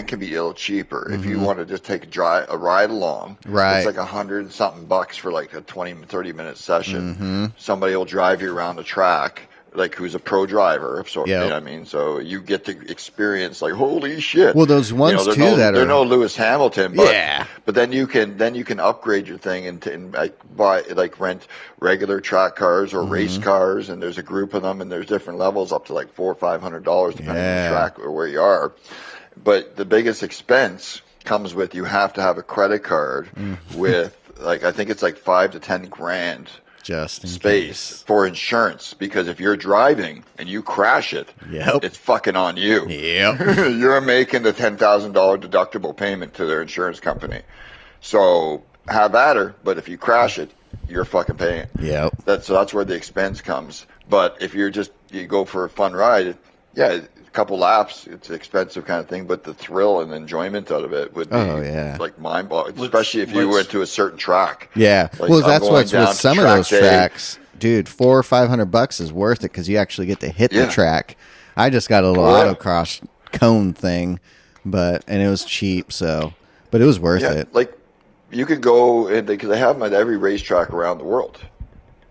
can be a little cheaper if you want to just take a ride along. Right, it's like $100-something for like a 20-30 minute session. Somebody will drive you around the track, like who's a pro driver, so you know what I mean. So you get to experience like, holy shit. Well, those ones too they're no Lewis Hamilton, but then you can upgrade your thing and buy rent regular track cars or race cars, and there's a group of them, and there's different levels up to like $400 or $500 depending on the track or where you are. But the biggest expense comes with, you have to have a credit card with I think it's like $5 to $10 grand. Just in space case. For insurance, because if you're driving and you crash it, it's fucking on you. You're making the $10,000 deductible payment to their insurance company. So have at her, but if you crash it, you're fucking paying. That's where the expense comes. But if you go for a fun ride, a couple laps, it's an expensive kind of thing, but the thrill and enjoyment out of it would be like mind-boggling, especially if you went to a certain track. Like, well, that's what's with some of those tracks, dude. $400 or $500 is worth it because you actually get to hit the track. I just got a little autocross cone thing, and it was cheap, but it was worth it. Like you could go, because they have them at every racetrack around the world.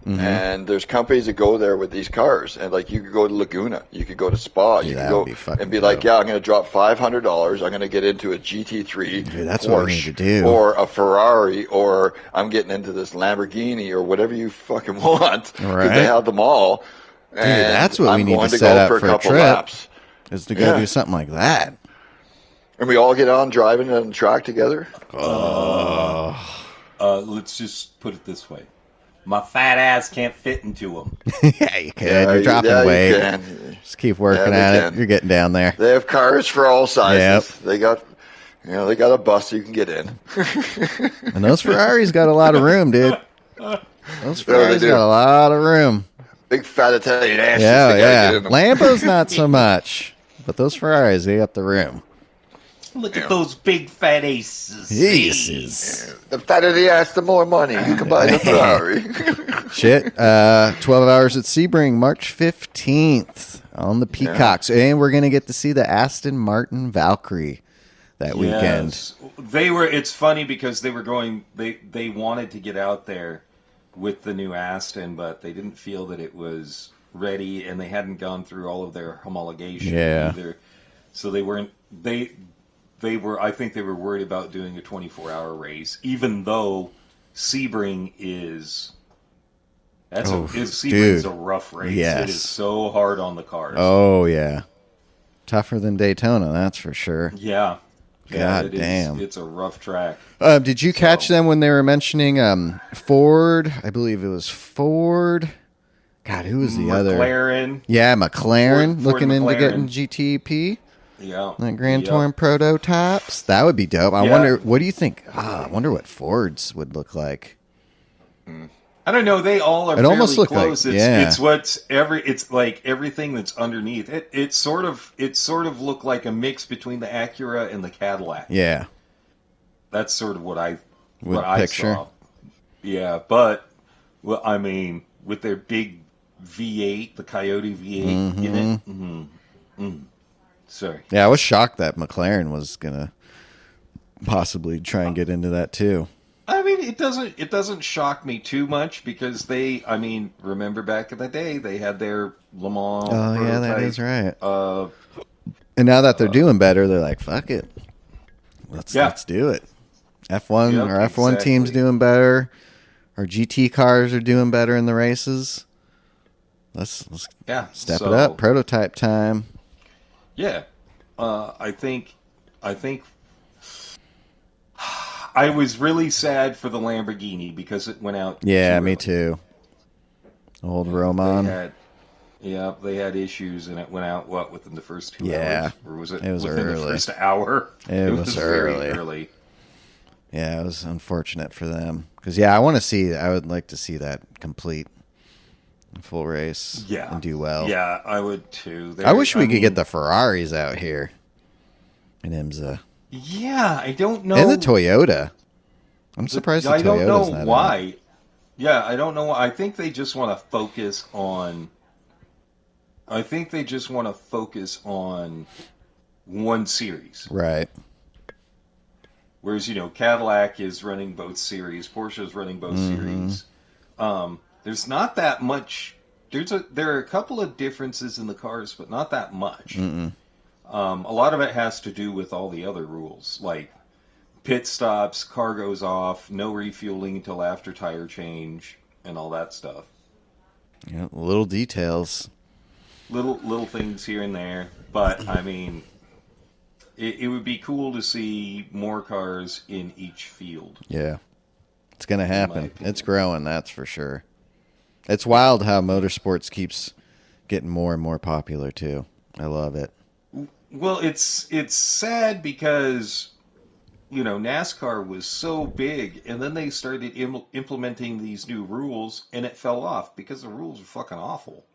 And there's companies that go there with these cars, and like you could go to Laguna, you could go to Spa, you could go and be like, I'm going to drop $500, I'm going to get into a GT3, dude, that's Porsche, what I need to do, or a Ferrari, or I'm getting into this Lamborghini, or whatever you fucking want, because they have them all. Dude, that's what we need to set up for a trip. Laps. Is to go do something like that, and we all get on driving on the track together. Let's just put it this way. My fat ass can't fit into them. Yeah, you can. You're dropping weight. Just keep working at it. You're getting down there. They have cars for all sizes. They got a bus so you can get in. And those Ferraris got a lot of room, dude. Those Ferraris got a lot of room. Big fat Italian asses. Yeah. Lambo's not so much, but those Ferraris, they got the room. Look at those big fat aces. Jesus. The fatter the ass, the more money. You can buy the Ferrari. Shit. 12 Hours at Sebring, March 15th on the Peacocks. Yeah. And we're going to get to see the Aston Martin Valkyrie that weekend. It's funny because they wanted to get out there with the new Aston, but they didn't feel that it was ready, and they hadn't gone through all of their homologation either. So they weren't... I think they were worried about doing a 24-hour race, even though Sebring is... Sebring's a rough race. Yes. It is so hard on the cars. Oh, yeah. Tougher than Daytona, that's for sure. Yeah. God damn. It's a rough track. Did you catch them when they were mentioning Ford? I believe it was Ford. God, who was the other? McLaren. Yeah, McLaren. Ford looking into getting GTP. Yeah. Like Grand Touring prototypes. That would be dope. I wonder, what do you think? I wonder what Ford's would look like. I don't know. They all are it almost look close. Like, it's like everything that's underneath. It sort of looked like a mix between the Acura and the Cadillac. Yeah. That's sort of what I picture. saw. Yeah, but I mean, with their big V8, the Coyote V8 in it. Mm-hmm. Sorry. Yeah, I was shocked that McLaren was gonna possibly try and get into that too. I mean, it doesn't shock me too much because remember back in the day they had their Le Mans. Oh yeah, that is right. And now that they're doing better, they're like, fuck it, let's do it. F1 our F1 team's doing better. Our GT cars are doing better in the races. Let's step it up. Prototype time. Yeah, I think I was really sad for the Lamborghini because it went out. Yeah, me too. Old Roman. They had issues, and it went out within the first 2 hours, or was it? It was within early. The first hour. It was early. Very early. Yeah, it was unfortunate for them because I would like to see that complete. Full race, and do well. Yeah, I would too. I wish we could get the Ferraris out here in IMSA. Yeah, I don't know. And the Toyota. I'm surprised the Toyota's not. I don't know why. Yeah, I don't know why. I think they just want to focus on. One series, right? Whereas Cadillac is running both series, Porsche is running both series. There's not that much. There are a couple of differences in the cars, but not that much. A lot of it has to do with all the other rules, like pit stops, car goes off, no refueling until after tire change, and all that stuff. Yeah, little details. Little things here and there, but I mean, it would be cool to see more cars in each field. Yeah, it's gonna happen. It's growing, that's for sure. It's wild how motorsports keeps getting more and more popular too. I love it. Well, it's sad because NASCAR was so big, and then they started implementing these new rules, and it fell off because the rules are fucking awful.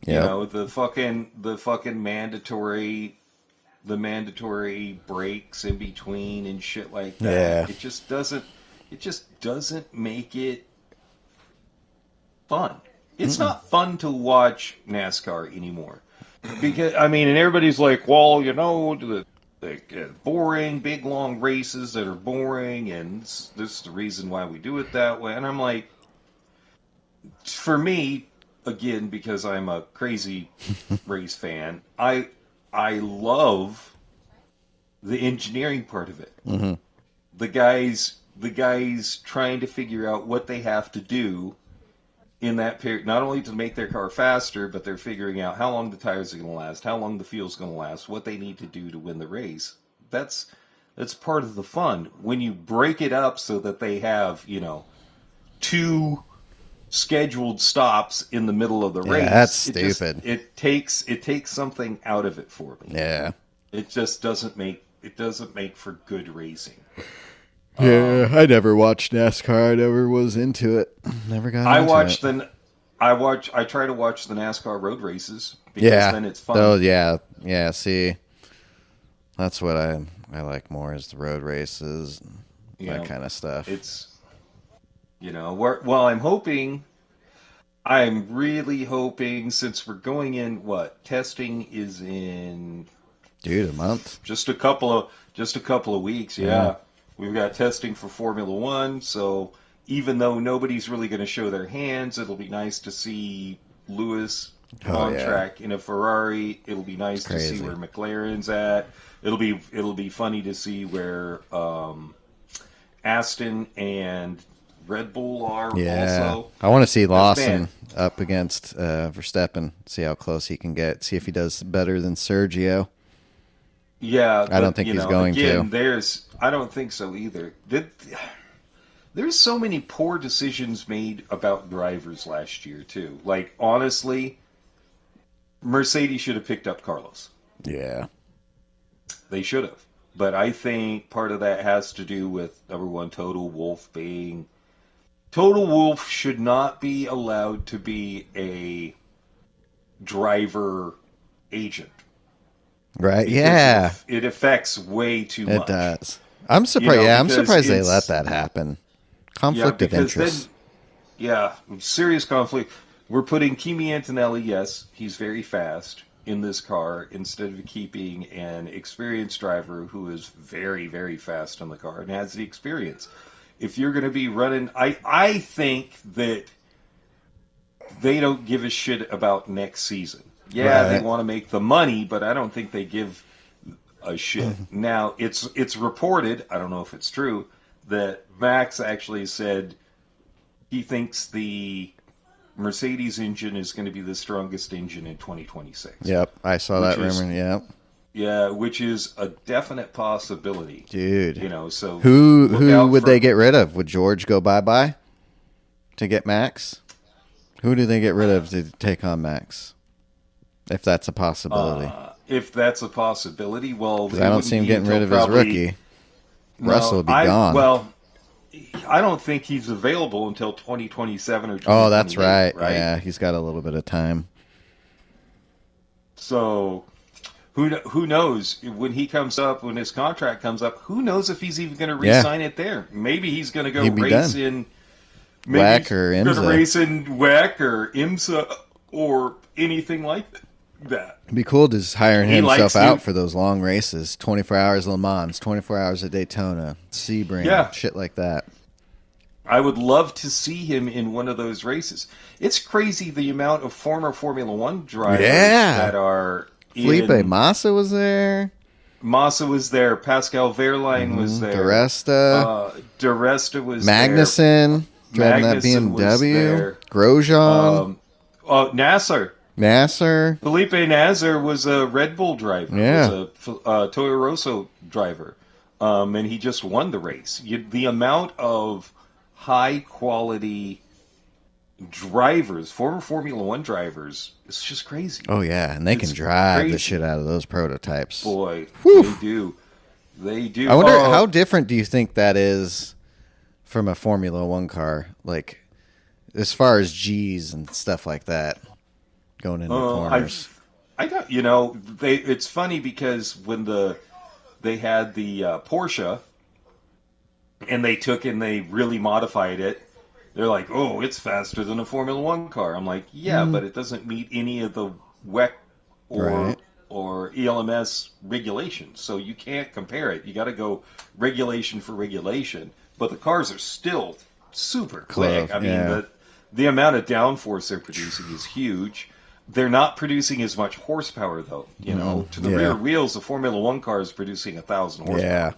Yeah. The fucking mandatory breaks in between and shit like that. Yeah. It just doesn't make it fun. It's not fun to watch NASCAR anymore. Because and everybody's like, well, the boring, big long races that are boring, and this is the reason why we do it that way. And I'm like, for me, again, because I'm a crazy race fan, I love the engineering part of it. Mm-hmm. The guys trying to figure out what they have to do in that period, not only to make their car faster, but they're figuring out how long the tires are going to last, how long the fuel's going to last, what they need to do to win the race. That's part of the fun. When you break it up so that they have, 2 scheduled stops in the middle of the race. That's stupid. It takes something out of it for me. Yeah. It just doesn't make for good racing. Yeah, I never watched NASCAR. I never was into it. Never got into it. I try to watch the NASCAR road races because then it's fun. Oh yeah. See, that's what I like more is the road races, that kind of stuff. It's I'm really hoping since we're going in testing is in a month. Just a couple of weeks. Yeah. We've got testing for Formula One, so even though nobody's really going to show their hands, it'll be nice to see Lewis on track in a Ferrari. It'll be nice to see where McLaren's at. It'll be funny to see where Aston and Red Bull are also. I want to see Lawson up against Verstappen, see how close he can get, see if he does better than Sergio. Yeah, I don't think he's going to. I don't think so either. There's so many poor decisions made about drivers last year too. Like honestly, Mercedes should have picked up Carlos. Yeah, they should have. But I think part of that has to do with number one, Toto Wolff should not be allowed to be a driver agent. Right? Yeah, it affects way too much. It does. I'm surprised. I'm surprised they let that happen. Conflict of interest. Serious conflict. We're putting Kimi Antonelli. Yes, he's very fast in this car instead of keeping an experienced driver who is very, very fast in the car and has the experience. If you're going to be running, I think that they don't give a shit about next season. Yeah, They want to make the money, but I don't think they give a shit. Now, it's reported, I don't know if it's true, that Max actually said he thinks the Mercedes engine is going to be the strongest engine in 2026. Yep, I saw that rumor, yep. Yeah, which is a definite possibility. Dude. So who would they get rid of? Would George go bye-bye to get Max? Who do they get rid of to take on Max? If that's a possibility. If that's a possibility, well... Because I don't see him getting rid of his rookie. No, Russell would be gone. Well, I don't think he's available until 2027 or 2028. Oh, that's right. Yeah, he's got a little bit of time. So, who knows? When he comes up, when his contract comes up, who knows if he's even going to re-sign it there? Maybe he's going to go race in... WEC or IMSA. Going to race in WEC or IMSA or anything like that. It'd be cool to just hire himself out for those long races. 24 hours Le Mans, 24 hours at Daytona, Sebring, shit like that. I would love to see him in one of those races. It's crazy the amount of former Formula One drivers that are Felipe Massa was there. Pascal Wehrlein was there. DiResta was Magnussen, driving that BMW. Grosjean. Nasser. Felipe Nasser was a Red Bull driver. Yeah. Was a Toro Rosso driver. And he just won the race. The amount of high-quality drivers, former Formula One drivers, it's just crazy. Oh, yeah. And they can drive the shit out of those prototypes. Boy, They do. I wonder, how different do you think that is from a Formula One car? Like, as far as G's and stuff like that. Going into corners. I got it's funny because when they had the Porsche and they really modified it, they're like, oh, it's faster than a Formula One car. I'm like, but it doesn't meet any of the WEC or ELMS regulations, so you can't compare it. You got to go regulation for regulation, but the cars are still super quick. I mean, the amount of downforce they're producing is huge. They're not producing as much horsepower, though. To the rear wheels, the Formula One car is producing 1,000 horsepower.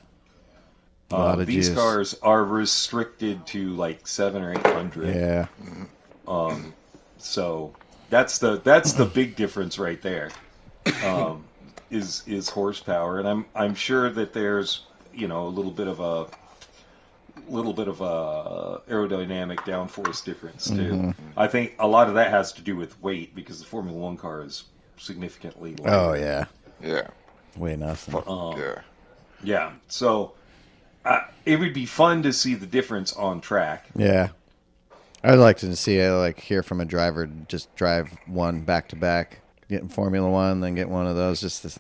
Yeah. These cars are restricted to like 700 or 800. Yeah. So that's the big difference right there. Is horsepower, and I'm sure that there's a little bit of a aerodynamic downforce difference too. I think a lot of that has to do with weight because the Formula One car is significantly lighter. Oh yeah, way nothing. Yeah. So it would be fun to see the difference on track. Yeah, I'd like to see hear from a driver just drive one back to back, get in Formula One, then get one of those. Just this.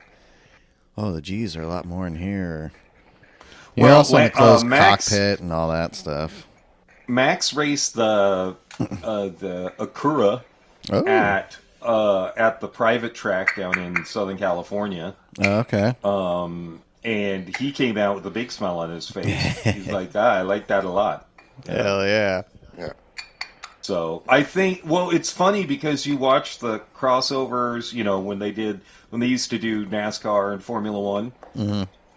Oh, the G's are a lot more in here. You're also in the closed cockpit and all that stuff. Max raced the Acura at the private track down in Southern California. Oh, okay. And he came out with a big smile on his face. He's like, I like that a lot. Hell yeah. Yeah. So I think, it's funny because you watch the crossovers, when they used to do NASCAR and Formula One,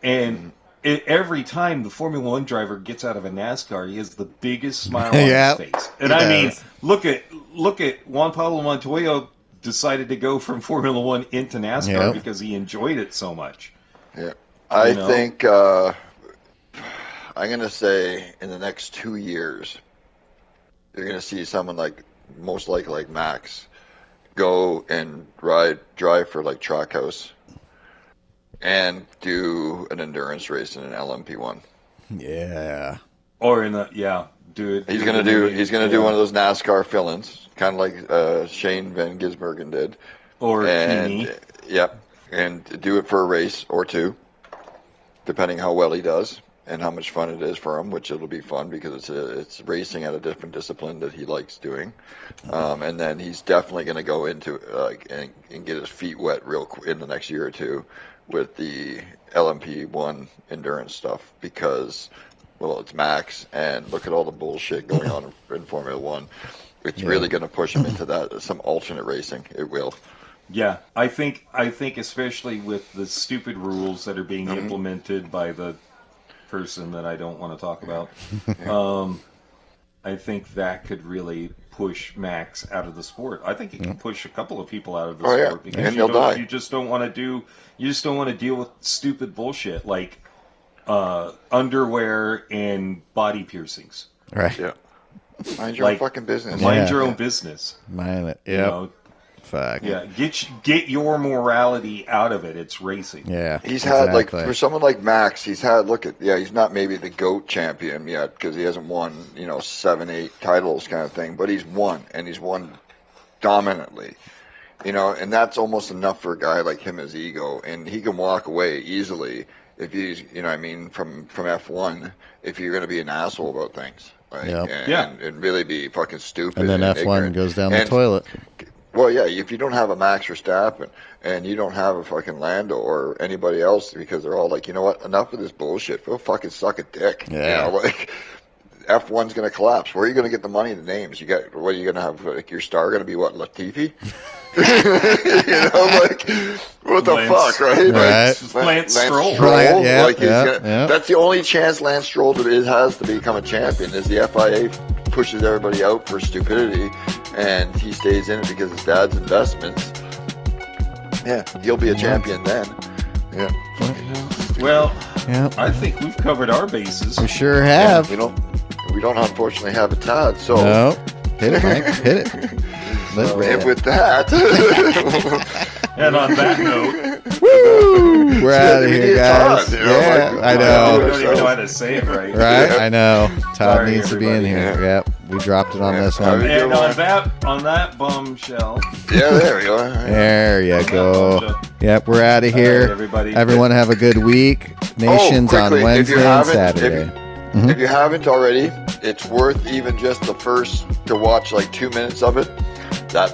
and every time the Formula One driver gets out of a NASCAR, he has the biggest smile on his face. And I mean, look at Juan Pablo Montoya decided to go from Formula One into NASCAR because he enjoyed it so much. Yeah, I think I'm going to say in the next 2 years, you're going to see someone most likely like Max, go and drive for Trackhouse and do an endurance race in an LMP1. Yeah. Or do it. He's going to do one of those NASCAR fill-ins, kind of like Shane Van Gisbergen did. Or and and do it for a race or two, depending how well he does and how much fun it is for him, which it'll be fun because it's racing at a different discipline that he likes doing. And then he's definitely going to go into and get his feet wet real quick in the next year or two with the LMP1 endurance stuff because, it's Max, and look at all the bullshit going on in Formula One. It's really going to push him into some alternate racing. It will. Yeah, I think especially with the stupid rules that are being implemented by the person that I don't want to talk about, I think that could really push Max out of the sport. I think it can push a couple of people out of the sport because you just don't want to deal with stupid bullshit like underwear and body piercings. Right. Yeah. Mind your own fucking business. Mind your own business. Mind it. Yeah. Fuck. Yeah. Get your morality out of it. It's racing. Yeah. He's had for someone like Max, he's not maybe the GOAT champion yet because he hasn't won 7-8 titles kind of thing, but he's won and he's won dominantly. And that's almost enough for a guy like him, his ego, and he can walk away easily if he's from F1 if you're going to be an asshole about things. Right? And really be fucking stupid. And then F1 ignorant. Goes down the toilet. Well, yeah, if you don't have a Max Verstappen and you don't have a fucking Lando or anybody else because they're all like, you know what, enough of this bullshit. Go fucking suck a dick. Yeah. F1's going to collapse. Where are you going to get the money and the names? What are you going to have? Your star going to be what, Latifi? What the fuck, right? Lance Stroll. That's the only chance Lance Stroll has to become a champion is the FIA pushes everybody out for stupidity and he stays in it because his dad's investments. Yeah, he'll be a champion then. Yeah. Well, I think we've covered our bases. We sure have. Yeah, we don't unfortunately have a Todd, so no. Hit it, Mike. Hit it. And with that, and on that note, woo, we're out of here, guys. Todd, I know. We don't even know how to say it right. Right, I know. Todd Sorry, needs to be in here. Yep, we dropped it on this one. And on that bombshell. Yeah, there we go. There you go. Yep, we're out of here. Right, everybody. Everyone have a good week. Nations on Wednesday and Saturday. If you haven't already, it's worth even just to watch 2 minutes of it. That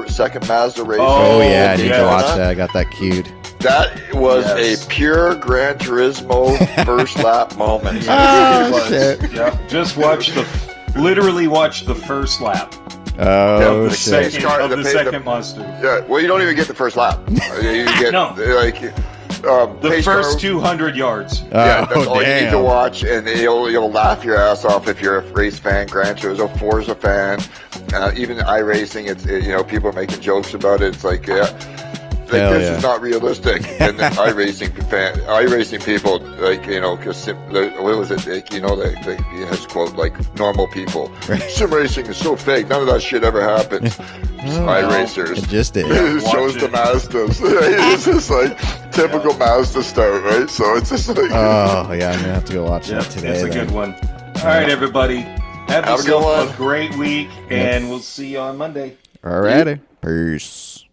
second Mazda race. Oh yeah, I need to watch that. I got that queued. That was a pure Gran Turismo first lap moment. Shit. Yeah, just literally watch the first lap. Oh, the shit. second Mazda. Yeah, well, you don't even get the first lap. You get the first 200 yards. Yeah, that's all you need to watch, and you'll laugh your ass off if you're a race fan. Gran Turismo, Forza fan, even iRacing. It's people are making jokes about it. It's this is not realistic. And then iRacing people, because what was it? His quote, normal people. Sim racing is so fake. None of that shit ever happens. iRacers. It just did. It shows the Mazdas. It's just typical Mazda start, right? So it's just oh yeah, I'm gonna have to go watch that today. It's a good one. All right, everybody. Have yourself a great week, and we'll see you on Monday. Alrighty. Peace.